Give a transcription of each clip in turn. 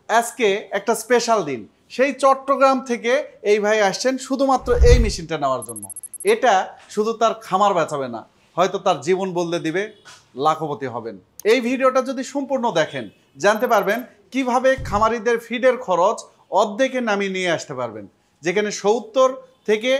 আজকে একটা স্পেশাল দিন, সেই চট্টগ্রাম থেকে এই ভাই আসছেন শুধুমাত্র এই মেশিনটা নেওয়ার জন্য। এটা শুধু তার খামার বাঁচাবে না, হয়তো তার জীবন বদলে দিবে, লাখপতি হবেন। এই ভিডিওটা যদি সম্পূর্ণ দেখেন জানতে পারবেন কিভাবে খামারিদের ফিডের খরচ অর্ধেকে নামিয়ে নিয়ে আসতে পারবেন। যেখানে 70 থেকে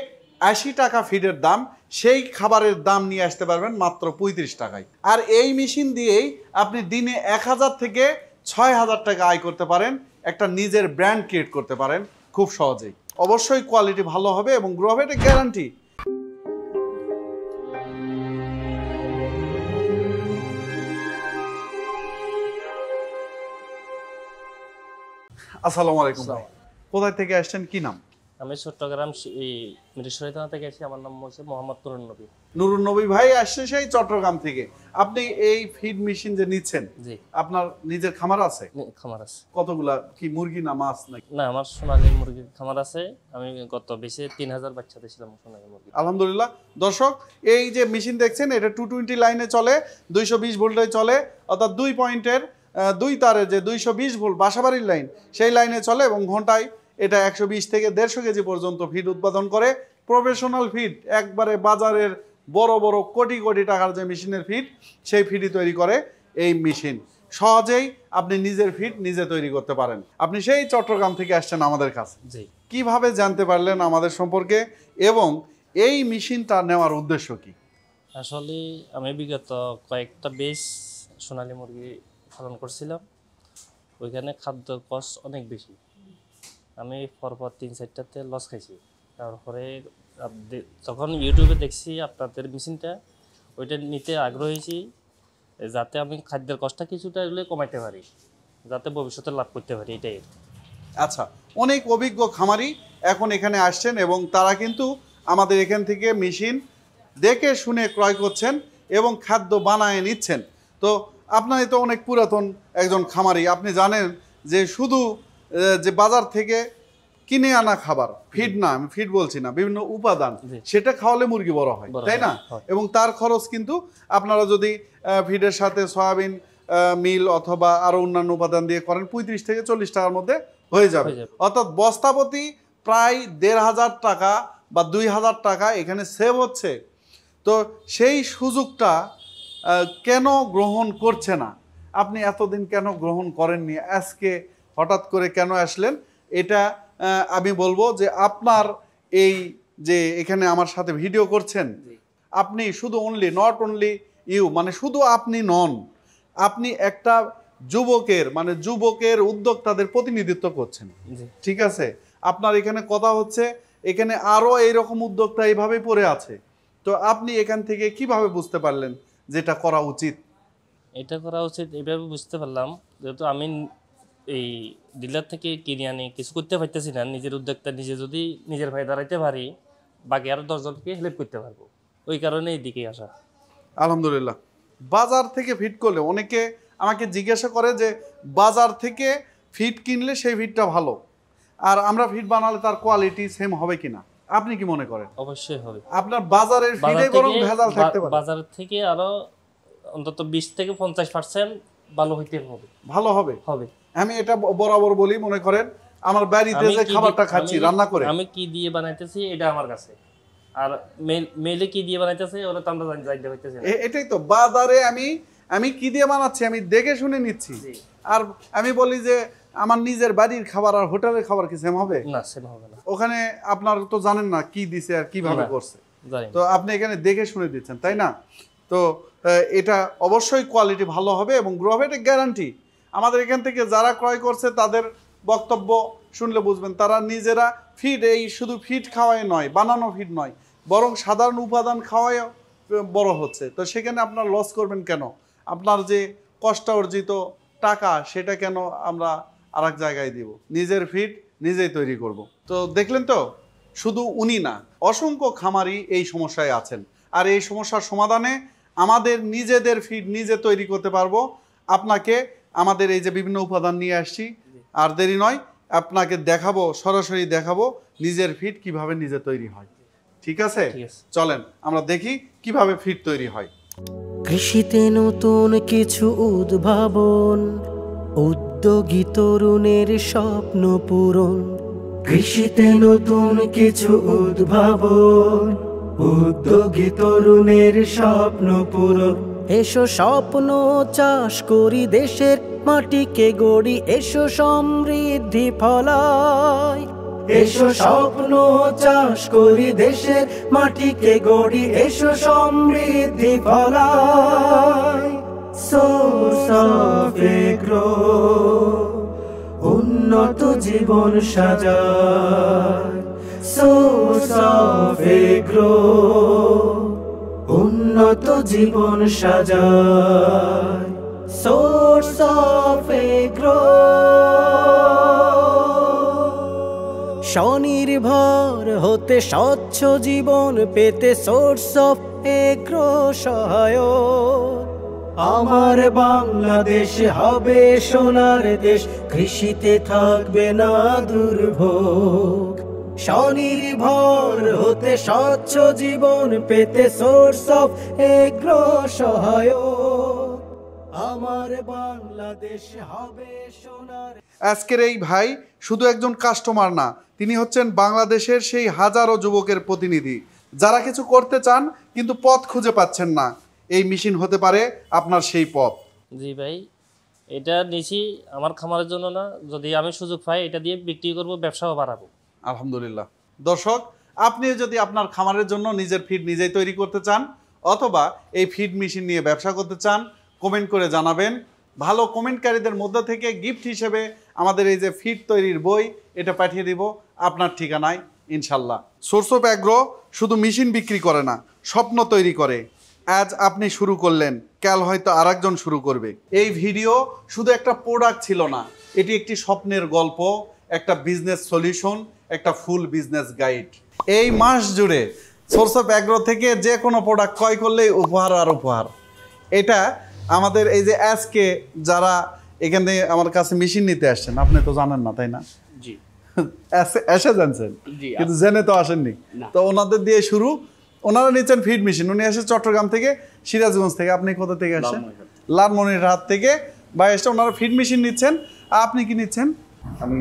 80 টাকা ফিডের দাম, সেই খাবারের দাম নিয়ে আসতে পারবেন মাত্র 35 টাকায়। আর এই মেশিন দিয়েই আপনি দিনে 1000 থেকে 6000 টাকা আয় করতে পারেন, একটা নিজের ব্র্যান্ড ক্রিয়েট করতে পারেন খুব সহজেই। অবশ্যই কোয়ালিটি ভালো হবে এবং গ্রো হবে, এটা গ্যারান্টি। আসসালামু আলাইকুম ভাই, কোথায় থেকে আসছেন, কি নাম? আমি চট্টগ্রাম মিরসরাই থানা থেকে এসেছি। আমার নাম হচ্ছে মোহাম্মদ নুরুন নবী। নুরুন নবী ভাই আসছে সেই চট্টগ্রাম থেকে। আপনি এই ফিড মেশিন যে নিচ্ছেন, জি, আপনার নিজের খামার আছে? খামার আছে। কতগুলা, কি মুরগি না মাছ নাকি? না, আমার সোনালী মুরগির খামার আছে। আমি গত বেশি 3000 বাচ্চা দিয়েছিলাম সোনালী মুরগি। আলহামদুলিল্লাহ। দর্শক, এই যে মেশিন দেখছেন এটা 220 লাইনে চলে, 220 ভোল্টে চলে, অর্থাৎ 2 পয়েন্টের 2 তারের যে 220 ভোল্ট বাসাবাড়ির লাইন, সেই লাইনে চলে এবং ঘন্টায় এটা 120 থেকে 150 কেজি পর্যন্ত ফিড উৎপাদন করে। প্রফেশনাল ফিড, একবারে বাজারের বড় বড় কোটি কোটি টাকার যে মেশিনের ফিড, সেই ফিডই তৈরি করে এই মেশিন। সহজেই আপনি নিজের ফিড নিজে তৈরি করতে পারেন। আপনি সেই চট্টগ্রাম থেকে আসছেন আমাদের কাছে, জি। কিভাবে জানতে পারলেন আমাদের সম্পর্কে এবং এই মেশিনটা নেওয়ার উদ্দেশ্য কি? আসলে আমি বিগত কয়েকটা বেশ সোনালী মুরগি পালন করছিলাম। ওইখানে খাদ্য কষ্ট অনেক বেশি। আমি পরপর 3-4টাতে লস খাইছি। তারপরে তখন ইউটিউবে দেখছি আপনাদের মেশিনটা, ওইটা নিতে আগ্রহ হয়েছি, যাতে আমি খাদ্যের কষ্টটা কিছুটা এগুলো কমাইতে পারি, যাতে ভবিষ্যতে লাভ করতে পারি, এটাই। আচ্ছা, অনেক অভিজ্ঞ খামারি এখন এখানে আসছেন এবং তারা কিন্তু আমাদের এখান থেকে মেশিন দেখে শুনে ক্রয় করছেন এবং খাদ্য বানায় নিচ্ছেন। তো আপনার তো অনেক পুরাতন একজন খামারি, আপনি জানেন যে শুধু যে বাজার থেকে কিনে আনা খাবার, ফিড না, আমি ফিড বলছি না, বিভিন্ন উপাদান, সেটা খাওয়ালে মুরগি বড় হয়, তাই না? এবং তার খরচ কিন্তু আপনারা যদি ফিডের সাথে সয়াবিন মিল অথবা আরো অন্যান্য উপাদান দিয়ে করেন 35 থেকে 40 টাকার মধ্যে হয়ে যাবে। অর্থাৎ বস্তাপতি প্রায় 1500 টাকা বা 2000 টাকা এখানে সেভ হচ্ছে। তো সেই সুযোগটা কেন গ্রহণ করছে না? আপনি এতদিন কেন গ্রহণ করেননি, আজকে হঠাৎ করে কেন আসলেন? এটা আমি বলবো যে আপনার এই যে এখানে আমার সাথে ভিডিও করছেন, আপনি শুধু অনলি, নট অনলি ইউ, মানে শুধু আপনি নন, আপনি একটা যুবকের, মানে যুবকের উদ্যোক্তাদের প্রতিনিধিত্ব করছেন, ঠিক আছে? আপনার এখানে কথা হচ্ছে, এখানে আরো এইরকম উদ্যোক্তা এইভাবে পড়ে আছে। তো আপনি এখান থেকে কিভাবে বুঝতে পারলেন যেটা করা উচিত? এটা করা উচিত এইভাবে বুঝতে পারলাম, যেহেতু আমি এই ডিলার থেকে কিনে আনি কিছু করতে পারতেছি না, নিজের উদ্যোক্তা নিজে যদি নিজের ভাই দাঁড়াইতে পারি, বাকি আরো 10 জনকে হেল্প করতে পারবো, ওই কারণে এইদিকে আসা। আলহামদুলিল্লাহ। বাজার থেকে ফিড করলে অনেকে আমাকে জিজ্ঞাসা করে যে বাজার থেকে ফিড কিনলে সেই ফিডটা ভালো, আর আমরা ফিড বানালে তার কোয়ালিটি সেম হবে কিনা, আপনি কি মনে করেন? অবশ্যই হবে। আপনার বাজারের ফিডে বরং ভেজাল থাকতে পারে, বাজার থেকে আরো অন্তত 20 থেকে 50% ভালো হইতে হবে। ভালো হবে হবে। আমি এটা বরাবর বলি, মনে করেন আমার বাড়িতে যে খাবারটা খাচ্ছি রান্না করে, আমি কি দিয়ে বানাইতেছি এটা আমার কাছে, আর মেলে কি দিয়ে বানাইতেছে ওরা তো আমরা জানতে পারতেছি না। এটাই তো, বাজারে আমি কি দিয়ে বানাচ্ছি আমি দেখে শুনে নিচ্ছি, আর আমি বলি যে আমার নিজের বাড়ির খাবার আর হোটেলের খাবার কি সেম হবে? না, সেম হবে না। ওখানে আপনার তো জানেন না কি দিছে আর কিভাবে করছে, তো আপনি এখানে দেখে শুনে দিচ্ছেন, তাই না? তো এটা অবশ্যই কোয়ালিটি ভালো হবে এবং গ্রো হবে, এটা গ্যারান্টি। আমাদের এখান থেকে যারা ক্রয় করছে তাদের বক্তব্য শুনলে বুঝবেন, তারা নিজেরা ফিড, এই শুধু ফিড খাওয়াই নয়, বানানো ফিড নয়, বরং সাধারণ উপাদান খাওয়াই বড় হচ্ছে। তো সেখানে আপনার লস করবেন কেন? আপনার যে কষ্ট অর্জিত টাকা সেটা কেন আমরা আরেক জায়গায় দিব? নিজের ফিড নিজেই তৈরি করব। তো দেখলেন তো, শুধু উনি না, অসংখ্য খামারি এই সমস্যায় আছেন, আর এই সমস্যার সমাধানে আমাদের নিজেদের ফিড নিজে তৈরি করতে পারবো। আপনাকে আমাদের এই যে বিভিন্ন উপাদান নিয়ে আসছি, আর দেরি নয়, আপনাকে দেখাবো, সরাসরি দেখাবো নিজের ফিড কিভাবে নিজে তৈরি হয়। ঠিক আছে, চলেন আমরা দেখি কিভাবে ফিড তৈরি হয়। কৃষিতে নতুন কিছু উদ্ভাবন, উদ্যোগী তরুণের স্বপ্ন পূরণ, কৃষিতে নতুন কিছু উদ্ভাবন, উদ্যোগী তরুণের স্বপ্ন পূরণ। এসো স্বপ্ন চাষ করি, দেশের মাটিকে গড়ি, এসো সমৃদ্ধি ফলায়। এসো স্বপ্ন চাষ করি, দেশের মাটিকে গড়ি, এসো সমৃদ্ধি ফলায়। সোর্স অফ এগ্রো উন্নত জীবন সাজায়। সোর্স অফ এগ্রো উন্নত জীবন সাজায়। সোর্স অফ এগ্রো স্বনির্ভর হতে, স্বচ্ছ জীবন পেতে, সোর্স অফ এগ্রো সহায়ক। আমার বাংলাদেশ হবে সোনার দেশ, কৃষিতে থাকবে না দুর্ভোগ। স্বনির্ভর হতে, স্বচ্ছ জীবন পেতে, সোর্স অফ এগ্রো সহায়ক। আমার বাংলাদেশ হবে সোনার। আজকের এই ভাই শুধু একজন কাস্টমার না, তিনি হচ্ছেন বাংলাদেশের সেই হাজারো যুবকের প্রতিনিধি যারা কিছু করতে চান কিন্তু পথ খুঁজে পাচ্ছেন না। এই মেশিন হতে পারে আপনার সেই পথ। জি ভাই, এটা নিছি আমার খামারের জন্য না, যদি আমি সুযোগ পাই এটা দিয়ে বিক্রি করব, ব্যবসাও বাড়াবো। আলহামদুলিল্লাহ। দর্শক, আপনি যদি আপনার খামারের জন্য নিজের ফিড নিজেই তৈরি করতে চান অথবা এই ফিড মেশিন নিয়ে ব্যবসা করতে চান, কমেন্ট করে জানাবেন। ভালো কমেন্টকারীদের মধ্যে থেকে গিফট হিসেবে আমাদের এই যে ফিড তৈরির বই, এটা পাঠিয়ে দিব আপনার ঠিকানায় ইনশাল্লাহ। সোর্স অফ এগ্রো শুধু মেশিন বিক্রি করে না, স্বপ্ন তৈরি করে। আজ আপনি শুরু করলেন, কাল হয়তো আরেকজন শুরু করবে। এই ভিডিও শুধু একটা প্রোডাক্ট ছিল না, এটি একটি স্বপ্নের গল্প, একটা বিজনেস সলিউশন, একটা ফুল বিজনেস গাইড। এই মাস জুড়ে সোর্স অফ এগ্রো থেকে যে কোনো প্রোডাক্ট ক্রয় করলেই উপহার আর উপহার। এটা আমাদের এই যে আজকে যারা এখানে আমার কাছে মেশিন নিতে আসছেন, আপনি তো জানেন না তাই না? জি এসে জানছেন কিন্তু জেনে তো আসেননি। তো ওনাদের দিয়ে শুরু। ওনারা নিচ্ছেন ফিড মেশিন। উনি আসে চট্টগ্রাম থেকে, সিরাজগঞ্জ থেকে। আপনি কোথা থেকে আসছেন? লালমনিরহাট থেকে বা এসে ওনারা ফিড মেশিন নিচ্ছেন। আপনি কি নিচ্ছেন? আমি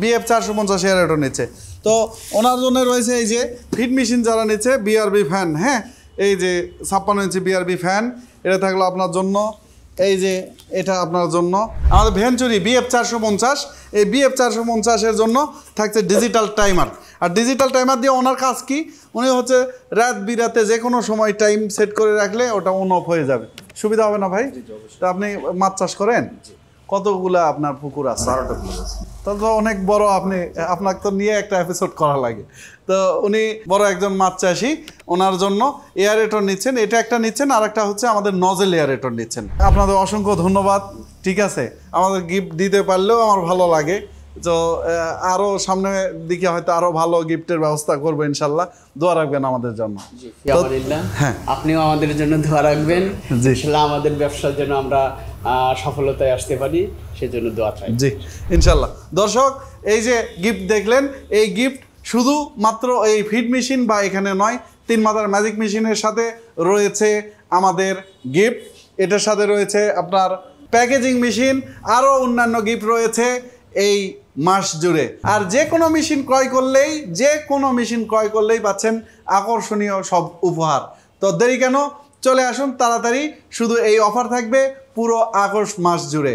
বিএফ 450 এয়ারেটর নিচ্ছে। তো ওনার জন্য রয়েছে এই যে ফিড মেশিন যারা নিচ্ছে, বিআরবি ফ্যান। হ্যাঁ, এই যে 56 ইঞ্চি বিআরবি ফ্যান, এটা থাকলো আপনার জন্য। এই যে এটা আপনার জন্য আমাদের ভেঞ্চুরি বিএফ 450। এই বিএফ 450-এর জন্য থাকছে ডিজিটাল টাইমার। আর ডিজিটাল টাইমার দিয়ে ওনার কাজ কি, উনি হচ্ছে রাত বিরাতে যে কোনো সময় টাইম সেট করে রাখলে ওটা অন অফ হয়ে যাবে। সুবিধা হবে না ভাই? তো আপনি মাছ চাষ করেন? কতগুলা আপনার পুকুর আছে? 12টা পুকুর আছে। তাহলে তো অনেক বড়। আপনাকে তো নিয়ে একটা এপিসোড করা লাগে। তো উনি বড় একজন মাছ চাষি, ওনার জন্য এয়ারেটর নিচ্ছেন। এটা একটা নিচ্ছেন, আর একটা হচ্ছে আমাদের নজেল এয়ারেটর নিচ্ছেন। আপনাদের অসংখ্য ধন্যবাদ। ঠিক আছে, আমাদের গিফট দিতে পারলেও আমার ভালো লাগে। তো আরও সামনের দিকে হয়তো আরও ভালো গিফটের ব্যবস্থা করবো ইনশাল্লাহ। দোয়া রাখবেন আমাদের জন্য। হ্যাঁ, আপনিও আমাদের জন্য দোয়া রাখবেন। জি, আমাদের ব্যবসার জন্য আমরা সফলতায় আসতে পারি, সেজন্য দোয়া চাই। জি ইনশাল্লাহ। দর্শক, এই যে গিফট দেখলেন, এই গিফট শুধু মাত্র এই ফিড মেশিন বা এখানে নয়, 3 মাথার ম্যাজিক মেশিনের সাথে রয়েছে আমাদের গিফট। এটার সাথে রয়েছে আপনার প্যাকেজিং মেশিন, আরও অন্যান্য গিফট রয়েছে এই মাস জুড়ে। আর যে কোনো মেশিন ক্রয় করলেই পাচ্ছেন আকর্ষণীয় সব উপহার। তো দেরি কেন, চলে আসুন তাড়াতাড়ি। শুধু এই অফার থাকবে পুরো আগস্ট মাস জুড়ে।